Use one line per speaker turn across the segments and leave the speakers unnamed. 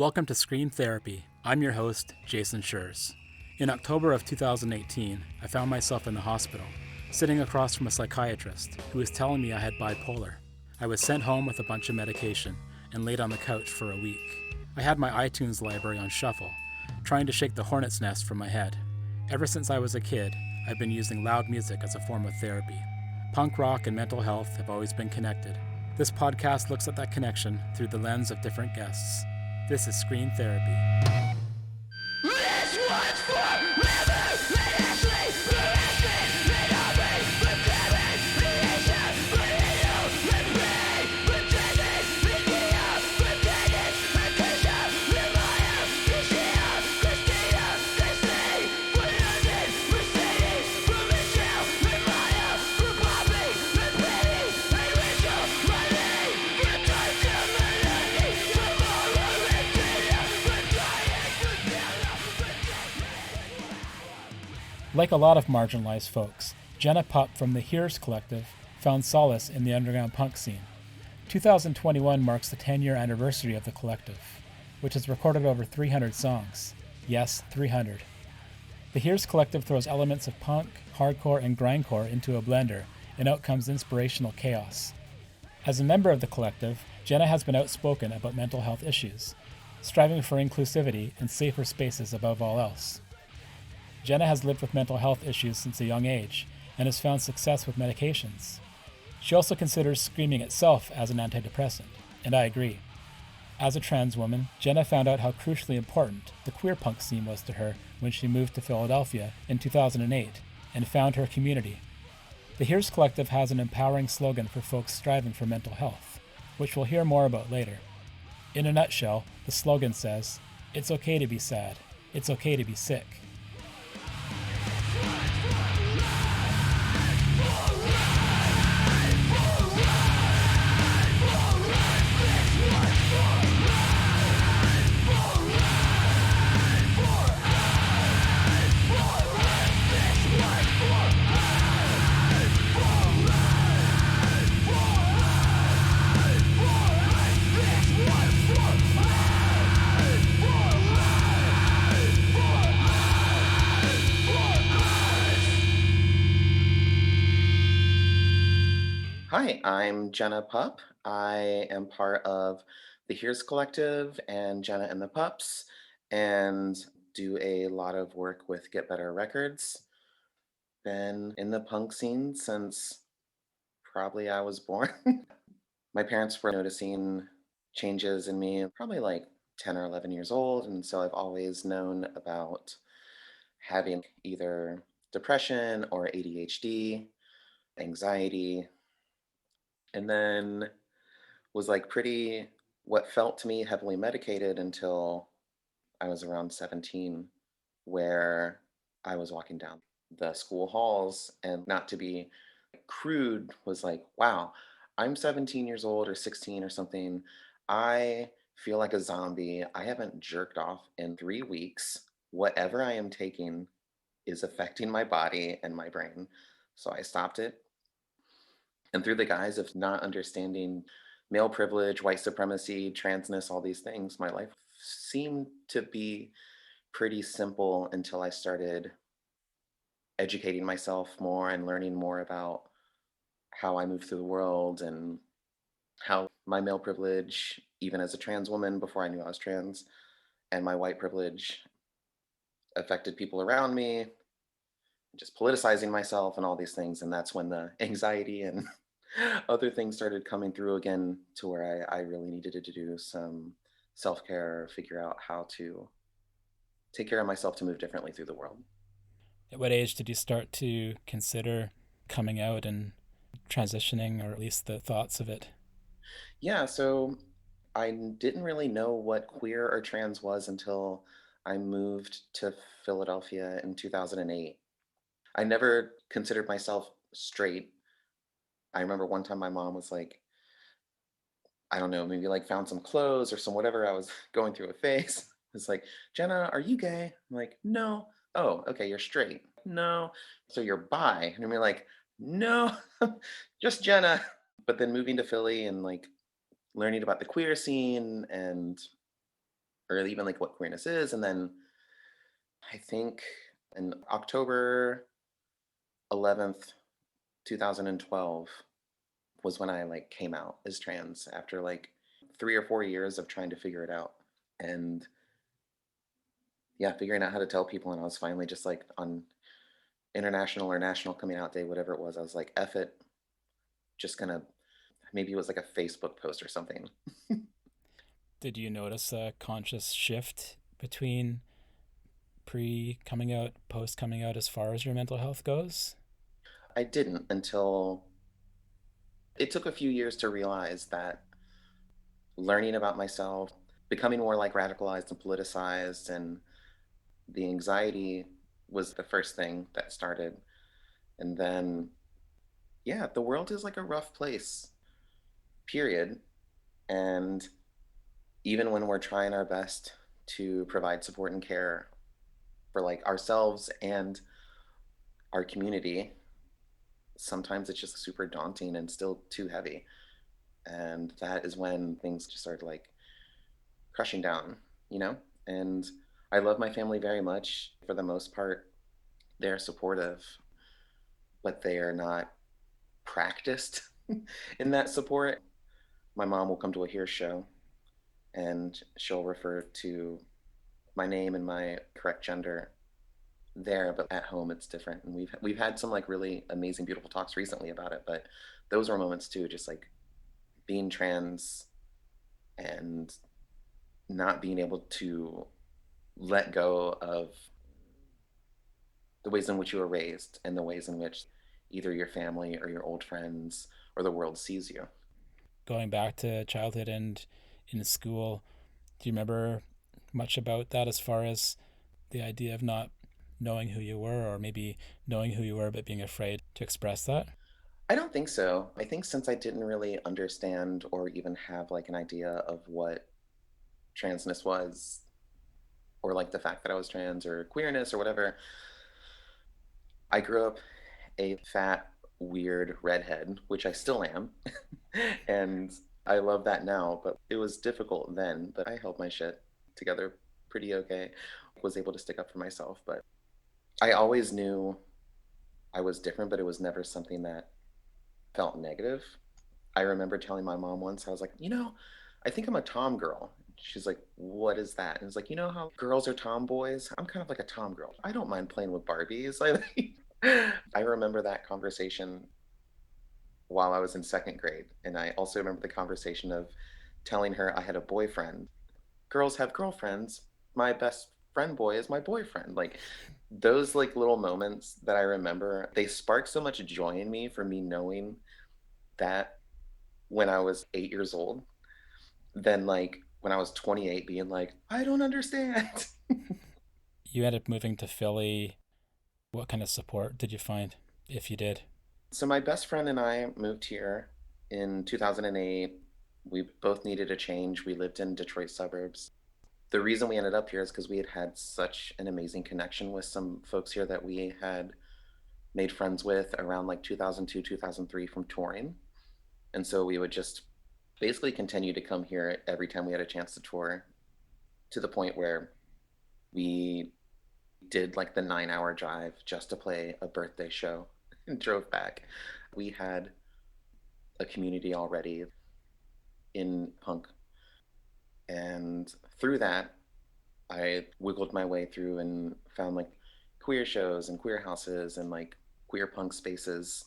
Welcome to Scream Therapy. I'm your host, Jason Schreurs. In October of 2018, I found myself in the hospital, sitting across from a psychiatrist who was telling me I had bipolar. I was sent home with a bunch of medication and laid on the couch for a week. I had my iTunes library on shuffle, trying to shake the hornet's nest from my head. Ever since I was a kid, I've been using loud music as a form of therapy. Punk rock and mental health have always been connected. This podcast looks at that connection through the lens of different guests. This is Screen Therapy.
This one's forever!
Like a lot of marginalized folks, Jenna from the HIRS collective found solace in the underground punk scene. 2021 marks the 10-year anniversary of the collective, which has recorded over 300 songs. Yes, 300. The HIRS collective throws elements of punk, hardcore, and grindcore into a blender, and out comes inspirational chaos. As a member of the collective, Jenna has been outspoken about mental health issues, striving for inclusivity and safer spaces above all else. Jenna has lived with mental health issues since a young age and has found success with medications. She also considers screaming itself as an antidepressant, and I agree. As a trans woman, Jenna found out how crucially important the queer punk scene was to her when she moved to Philadelphia in 2008 and found her community. The HIRS Collective has an empowering slogan for folks striving for mental health, which we'll hear more about later. In a nutshell, the slogan says, "It's okay to be sad. It's okay to be sick."
Hi, I'm Jenna Pup. I am part of the HIRS Collective and Jenna and the Pups, and do a lot of work with Get Better Records. Been in the punk scene since probably I was born. My parents were noticing changes in me probably like 10 or 11 years old, and so I've always known about having either depression or ADHD, anxiety, and then was like pretty what felt to me heavily medicated until I was around 17, where I was walking down the school halls, and not to be crude, was like, wow, I'm 17 years old or 16 or something. I feel like a zombie. I haven't jerked off in 3 weeks. Whatever I am taking is affecting my body and my brain. So I stopped it. And through the guise of not understanding male privilege, white supremacy, transness, all these things, my life seemed to be pretty simple until I started educating myself more and learning more about how I move through the world and how my male privilege, even as a trans woman before I knew I was trans, and my white privilege affected people around me, just politicizing myself and all these things. And that's when the anxiety and other things started coming through again, to where I really needed to do some self-care, figure out how to take care of myself to move differently through the world.
At what age did you start to consider coming out and transitioning, or at least the thoughts of it?
Yeah, so I didn't really know what queer or trans was until I moved to Philadelphia in 2008. I never considered myself straight. I remember one time my mom was like, I don't know, maybe like found some clothes or some whatever. I was going through a phase. It's like, Jenna, are you gay? I'm like, no. Oh, okay, you're straight. No. So you're bi. And I'm like, no, just Jenna. But then moving to Philly and like learning about the queer scene and or even like what queerness is. And then I think in October 11th, 2012 was when I like came out as trans after like 3 or 4 years of trying to figure it out. And yeah, figuring out how to tell people. And I was finally just like on international or national coming out day, whatever it was, I was like, F it, just gonna, maybe it was like a Facebook post or something.
Did you notice a conscious shift between pre coming out, post coming out as far as your mental health goes?
I didn't until it took a few years to realize that learning about myself, becoming more like radicalized and politicized, and the anxiety was the first thing that started. And then, yeah, the world is like a rough place, period. And even when we're trying our best to provide support and care for like ourselves and our community, sometimes it's just super daunting and still too heavy. And that is when things just start like crushing down, you know? And I love my family very much. For the most part, they're supportive, but they are not practiced in that support. My mom will come to a HIRS show and she'll refer to my name and my correct gender there, but at home it's different. And we've had some like really amazing, beautiful talks recently about it. But those were moments too, just like being trans and not being able to let go of the ways in which you were raised and the ways in which either your family or your old friends or the world sees you.
Going back to childhood and in school, do you remember much about that as far as the idea of not knowing who you were, or maybe knowing who you were but being afraid to express that?
I don't think so. I think since I didn't really understand or even have like an idea of what transness was, or like the fact that I was trans or queerness or whatever, I grew up a fat, weird redhead, which I still am. And I love that now, but it was difficult then, but I held my shit together pretty okay. Was able to stick up for myself, but I always knew I was different, but it was never something that felt negative. I remember telling my mom once, I was like, I think I'm a tom girl. She's like, what is that? And it's like, you know how girls are tomboys? I'm kind of like a tom girl. I don't mind playing with Barbies. I remember that conversation while I was in second grade. And I also remember the conversation of telling her I had a boyfriend. Girls have girlfriends. My best friend boy is my boyfriend. Like those like little moments that I remember, they spark so much joy in me for me knowing that when I was 8 years old, than like when I was 28 being like, I don't understand.
You ended up moving to Philly. What kind of support did you find, if you did?
So my best friend and I moved here in 2008. We both needed a change. We lived in Detroit suburbs. The reason we ended up here is because we had had such an amazing connection with some folks here that we had made friends with around like 2002, 2003 from touring. And so we would just basically continue to come here every time we had a chance to tour, to the point where we did like the 9 hour drive just to play a birthday show and drove back. We had a community already in punk. And through that, I wiggled my way through and found like queer shows and queer houses and like queer punk spaces.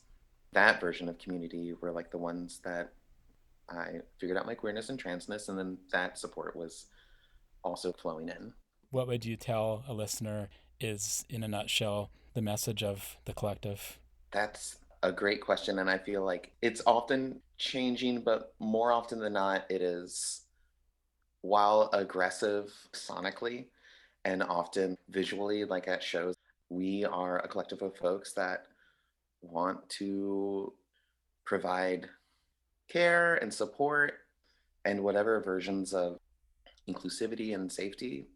That version of community were like the ones that I figured out my queerness and transness, and then that support was also flowing in.
What would you tell a listener is, in a nutshell, the message of the collective?
That's a great question. And I feel like it's often changing, but more often than not, it is, while aggressive sonically and often visually, like at shows, we are a collective of folks that want to provide care and support and whatever versions of inclusivity and safety,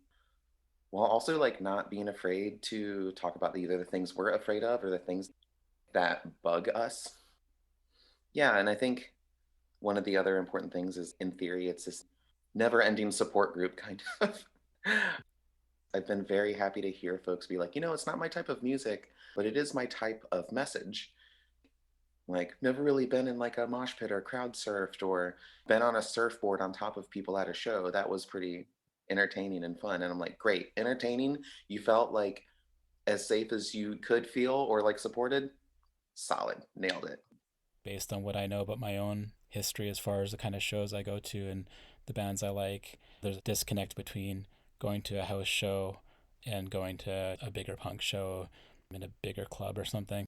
while also like not being afraid to talk about either the things we're afraid of or the things that bug us. Yeah, and I think one of the other important things is, in theory, it's this never ending support group kind of. I've been very happy to hear folks be like, it's not my type of music, but it is my type of message. Like, never really been in like a mosh pit or crowd surfed or been on a surfboard on top of people at a show. That was pretty entertaining and fun. And I'm like, great, entertaining. You felt like as safe as you could feel or like supported. Solid, nailed it.
Based on what I know about my own history as far as the kind of shows I go to and the bands I like, there's a disconnect between going to a house show and going to a bigger punk show in a bigger club or something.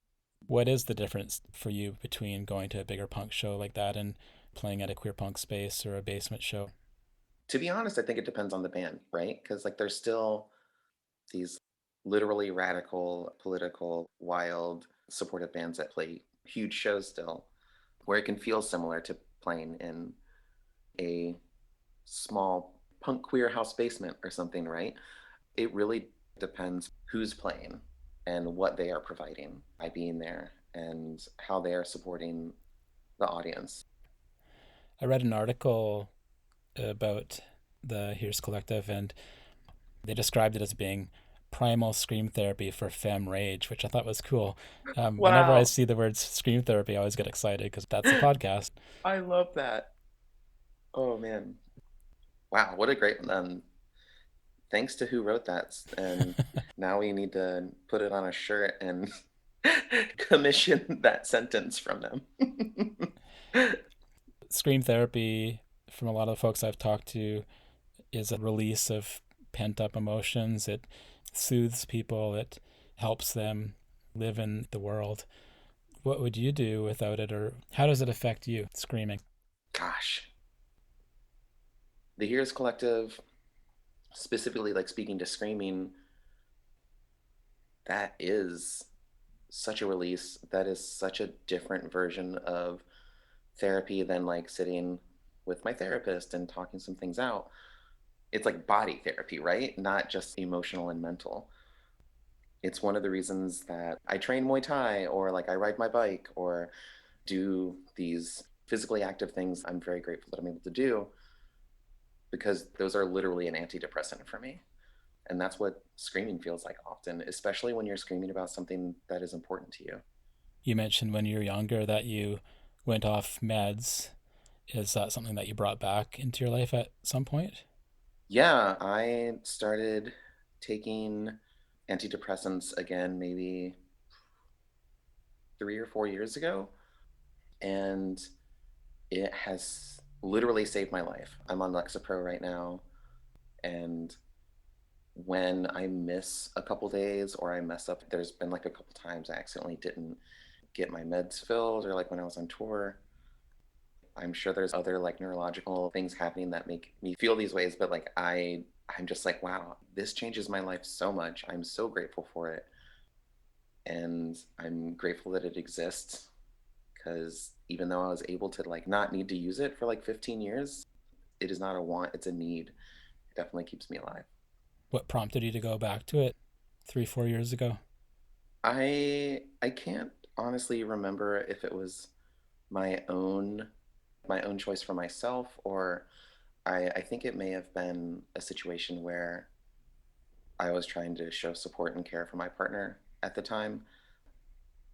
What is the difference for you between going to a bigger punk show like that and playing at a queer punk space or a basement show?
To be honest, I think it depends on the band, right? Because like there's still these literally radical, political, wild, supportive bands that play huge shows still, where it can feel similar to playing in a small punk queer house basement or something, right? It really depends who's playing and what they are providing by being there and how they are supporting the audience.
I read an article about the HIRS Collective, and they described it as being primal scream therapy for femme rage, which I thought was cool. Whenever I
Wow,
see the words scream therapy, I always get excited because that's the podcast.
I love that. Oh man. Wow, what a great thanks to who wrote that. And now we need to put it on a shirt and commission that sentence from them.
Scream therapy, from a lot of the folks I've talked to, is a release of pent up emotions. It soothes people, it helps them live in the world. What would you do without it, or how does it affect you, screaming?
Gosh, the Heroes Collective, specifically like speaking to screaming, that is such a release. That is such a different version of therapy than like sitting with my therapist and talking some things out. It's like body therapy, right? Not just emotional and mental. It's one of the reasons that I train Muay Thai or like I ride my bike or do these physically active things I'm very grateful that I'm able to do because those are literally an antidepressant for me. And that's what screaming feels like often, especially when you're screaming about something that is important to you.
You mentioned when you were younger that you went off meds. Is that something that you brought back into your life at some point?
Yeah, I started taking antidepressants again maybe 3 or 4 years ago, and it has literally saved my life. I'm on Lexapro right now, and when I miss a couple days or I mess up, there's been like a couple times I accidentally didn't get my meds filled, or like when I was on tour. I'm sure there's other like neurological things happening that make me feel these ways, but like I'm just like, wow, this changes my life so much. I'm so grateful for it. And I'm grateful that it exists because even though I was able to like not need to use it for like 15 years, it is not a want, it's a need. It definitely keeps me alive.
What prompted you to go back to it 3, 4 years ago?
I can't honestly remember if it was my own my own choice for myself, or I think it may have been a situation where I was trying to show support and care for my partner at the time.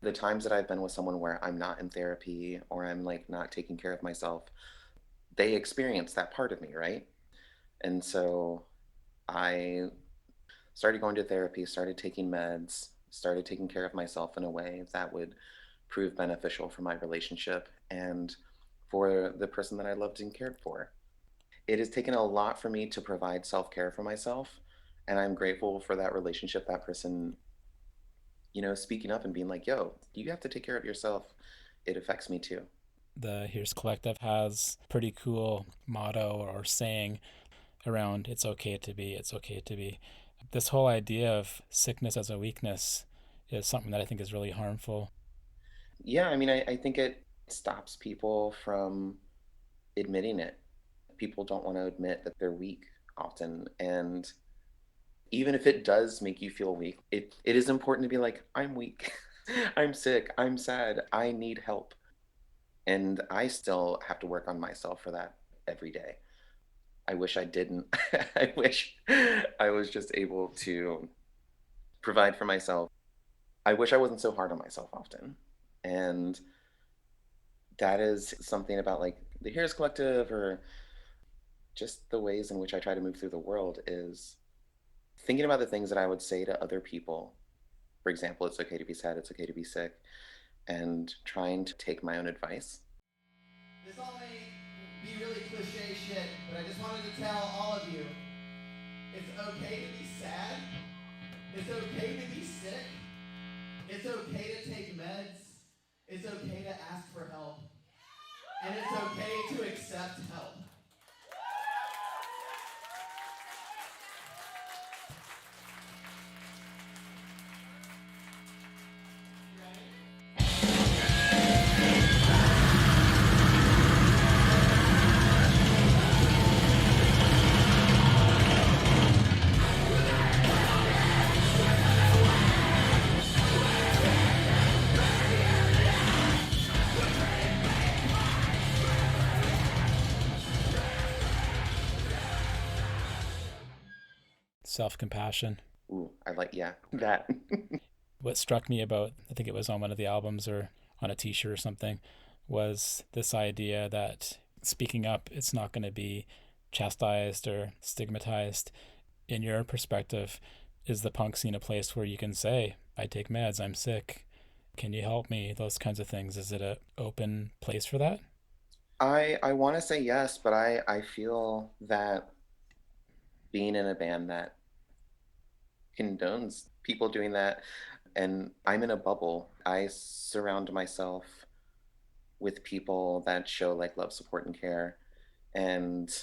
The times that I've been with someone where I'm not in therapy or I'm like not taking care of myself, they experience that part of me, right? And so I started going to therapy, started taking meds, started taking care of myself in a way that would prove beneficial for my relationship and for the person that I loved and cared for. It has taken a lot for me to provide self care for myself. And I'm grateful for that relationship, that person, speaking up and being like, yo, you have to take care of yourself. It affects me too.
The Here's Collective has a pretty cool motto or saying around it's okay to be. This whole idea of sickness as a weakness is something that I think is really harmful.
Yeah, I mean, I think it stops people from admitting it. People don't want to admit that they're weak often. And even if it does make you feel weak, it is important to be like, I'm weak. I'm sick. I'm sad. I need help. And I still have to work on myself for that every day. I wish I didn't. I wish I was just able to provide for myself. I wish I wasn't so hard on myself often. And that is something about like the Heroes Collective or just the ways in which I try to move through the world is thinking about the things that I would say to other people. For example, it's okay to be sad, it's okay to be sick, and trying to take my own advice.
This all may be really cliche shit, but I just wanted to tell all of you, it's okay to be sad, it's okay to be sick, it's okay to take meds, it's okay to ask for help, and it's okay to accept help.
Self-compassion.
Ooh, I like, yeah, that.
What struck me about, I think it was on one of the albums or on a t-shirt or something, was this idea that speaking up, it's not going to be chastised or stigmatized. In your perspective, is the punk scene a place where you can say, I take meds, I'm sick, can you help me? Those kinds of things. Is it an open place for that?
I want to say yes, but I feel that being in a band that condones people doing that, and I'm in a bubble. I surround myself with people that show like love, support, and care. And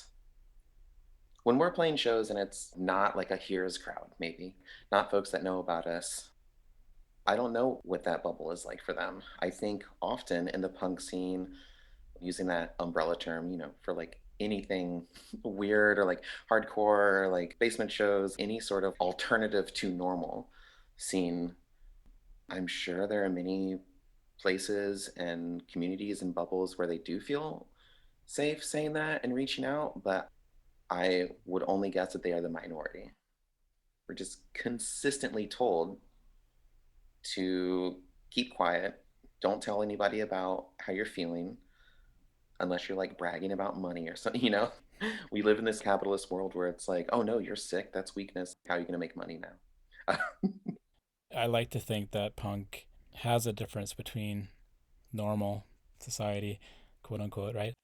when we're playing shows and it's not like a here's crowd, maybe not folks that know about us, I don't know what that bubble is like for them. I think often in the punk scene, using that umbrella term, for like anything weird or like hardcore or like basement shows, any sort of alternative to normal scene, I'm sure there are many places and communities and bubbles where they do feel safe saying that and reaching out, but I would only guess that they are the minority. We're just consistently told to keep quiet, don't tell anybody about how you're feeling unless you're like bragging about money or something, We live in this capitalist world where it's like, oh no, you're sick, that's weakness. How are you going to make money now?
I like to think that punk has a difference between normal society, quote unquote, right?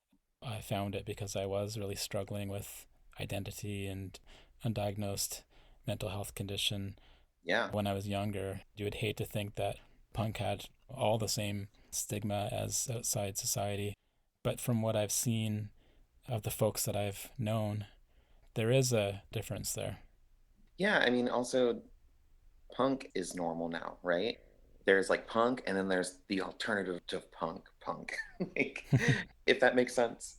I found it because I was really struggling with identity and undiagnosed mental health condition
Yeah.
when I was younger. You would hate to think that punk had all the same stigma as outside society. But from what I've seen of the folks that I've known, there is a difference there.
Yeah. I mean, also, punk is normal now, right? There's like punk, and then there's the alternative to punk. Like, if that makes sense.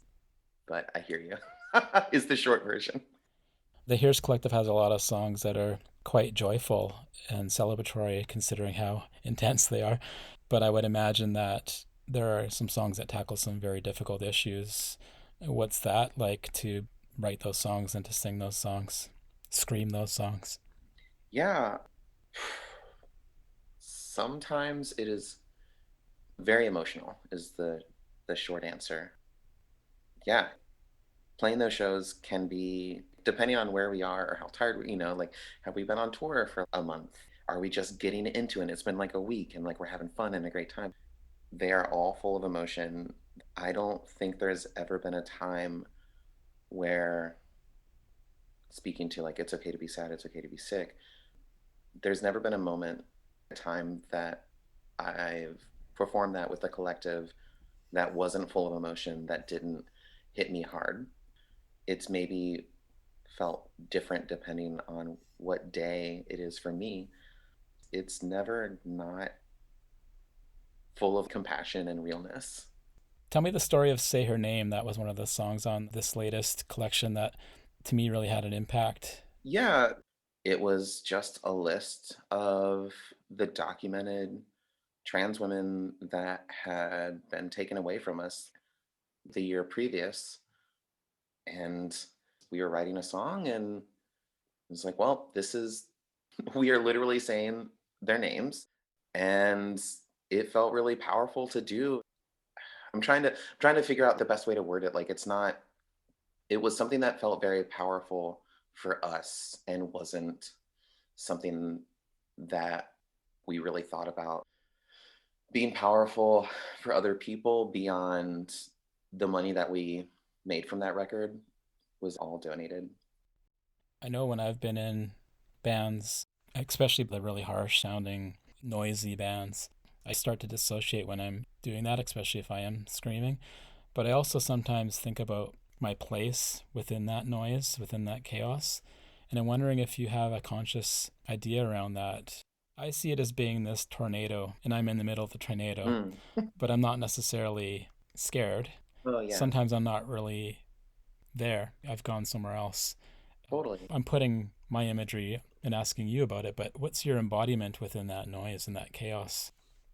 But I hear you, is the short version.
The HIRS Collective has a lot of songs that are quite joyful and celebratory considering how intense they are. But I would imagine that there are some songs that tackle some very difficult issues. What's that like to write those songs and to sing those songs, scream those songs?
Yeah. Sometimes it is very emotional, is the short answer. Yeah. Playing those shows can be, depending on where we are or how tired like, have we been on tour for a month? Are we just getting into it? It's been like a week and like we're having fun and a great time. They are all full of emotion. I don't think there's ever been a time where, speaking to like it's okay to be sad, it's okay to be sick, there's never been a moment, a time that I've performed that with a collective that wasn't full of emotion, that didn't hit me hard. It's maybe felt different depending on what day it is for me. It's never not full of compassion and realness.
Tell me the story of Say Her Name. That was one of the songs on this latest collection that to me really had an impact.
Yeah, it was just a list of the documented trans women that had been taken away from us the year previous. And we were writing a song, and it's like, well, this is, we are literally saying their names, and it felt really powerful to do. I'm trying to figure out the best way to word it. Like, it's not, it was something that felt very powerful for us and wasn't something that we really thought about being powerful for other people beyond the money that we made from that record was all donated.
I know when I've been in bands, especially the really harsh sounding, noisy bands, I start to dissociate when I'm doing that, especially if I am screaming. But I also sometimes think about my place within that noise, within that chaos. And I'm wondering if you have a conscious idea around that. I see it as being this tornado, and I'm in the middle of the tornado, but I'm not necessarily scared.
Oh, yeah.
Sometimes I'm not really there. I've gone somewhere else.
Totally.
I'm putting my imagery and asking you about it, but what's your embodiment within that noise and that chaos?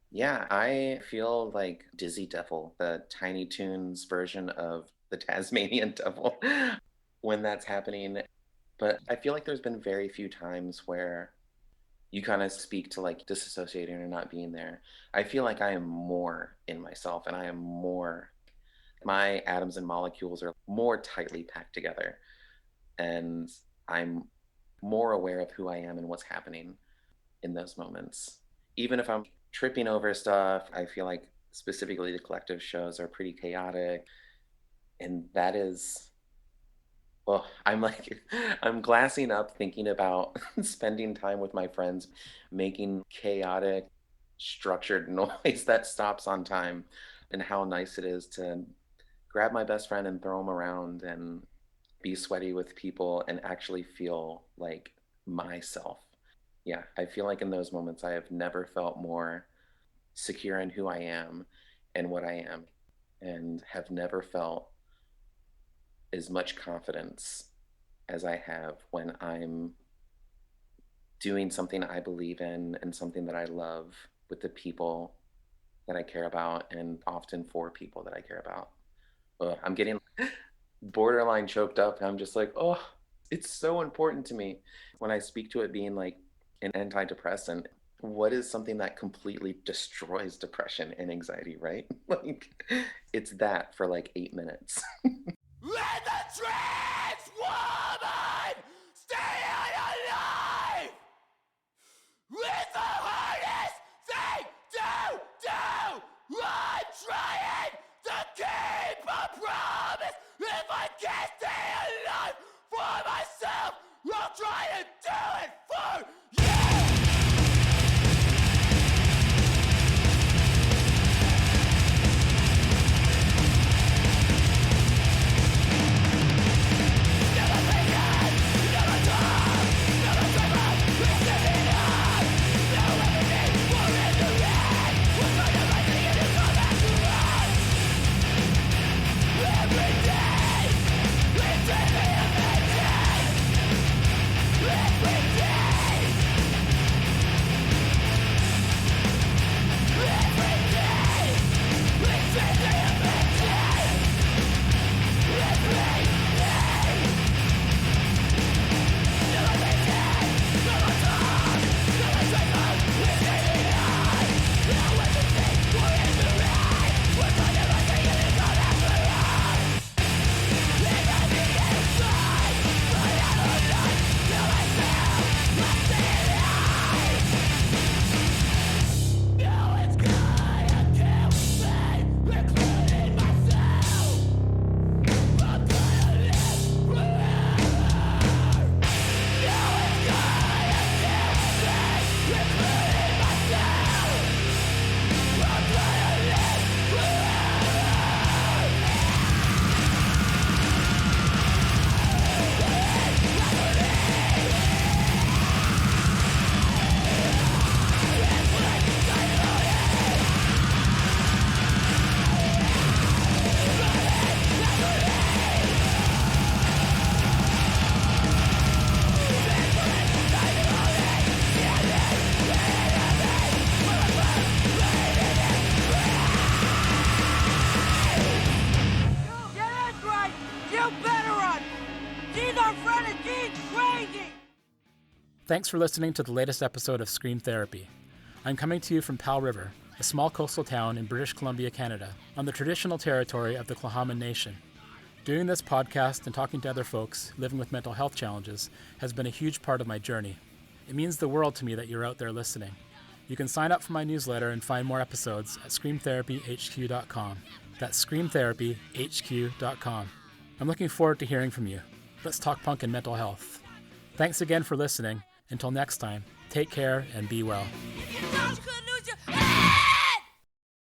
Yeah, I feel like Dizzy Devil, the Tiny Toons version of the Tasmanian Devil when that's happening. But I feel like there's been very few times where you kind of speak to like disassociating or not being there. I feel like I am more in myself, and I am more, my atoms and molecules are more tightly packed together. And I'm more aware of who I am and what's happening in those moments. Even if I'm tripping over stuff, I feel like specifically the collective shows are pretty chaotic. And that is, well, I'm like, I'm glassing up thinking about spending time with my friends, making chaotic, structured noise that stops on time, and how nice it is to grab my best friend and throw him around and be sweaty with people and actually feel like myself. Yeah, I feel like in those moments, I have never felt more secure in who I am and what I am, and have never felt as much confidence as I have when I'm doing something I believe in and something that I love with the people that I care about, and often for people that I care about. I'm getting borderline choked up. I'm just like, oh, it's so important to me when I speak to it being like an antidepressant. What is something that completely destroys depression and anxiety, right? Like, it's that for like 8 minutes.
Let the trans woman stay alive! It's the hardest thing to do! I'm trying to keep a promise. If I can't stay alive for myself, I'll try to do it for you! Every day
Thanks for listening to the latest episode of Scream Therapy. I'm coming to you from Powell River, a small coastal town in British Columbia, Canada, on the traditional territory of the Tla'amin Nation. Doing this podcast and talking to other folks living with mental health challenges has been a huge part of my journey. It means the world to me that you're out there listening. You can sign up for my newsletter and find more episodes at screamtherapyhq.com. That's screamtherapyhq.com. I'm looking forward to hearing from you. Let's talk punk and mental health. Thanks again for listening. Until next time, take care and be well.
If you thought you could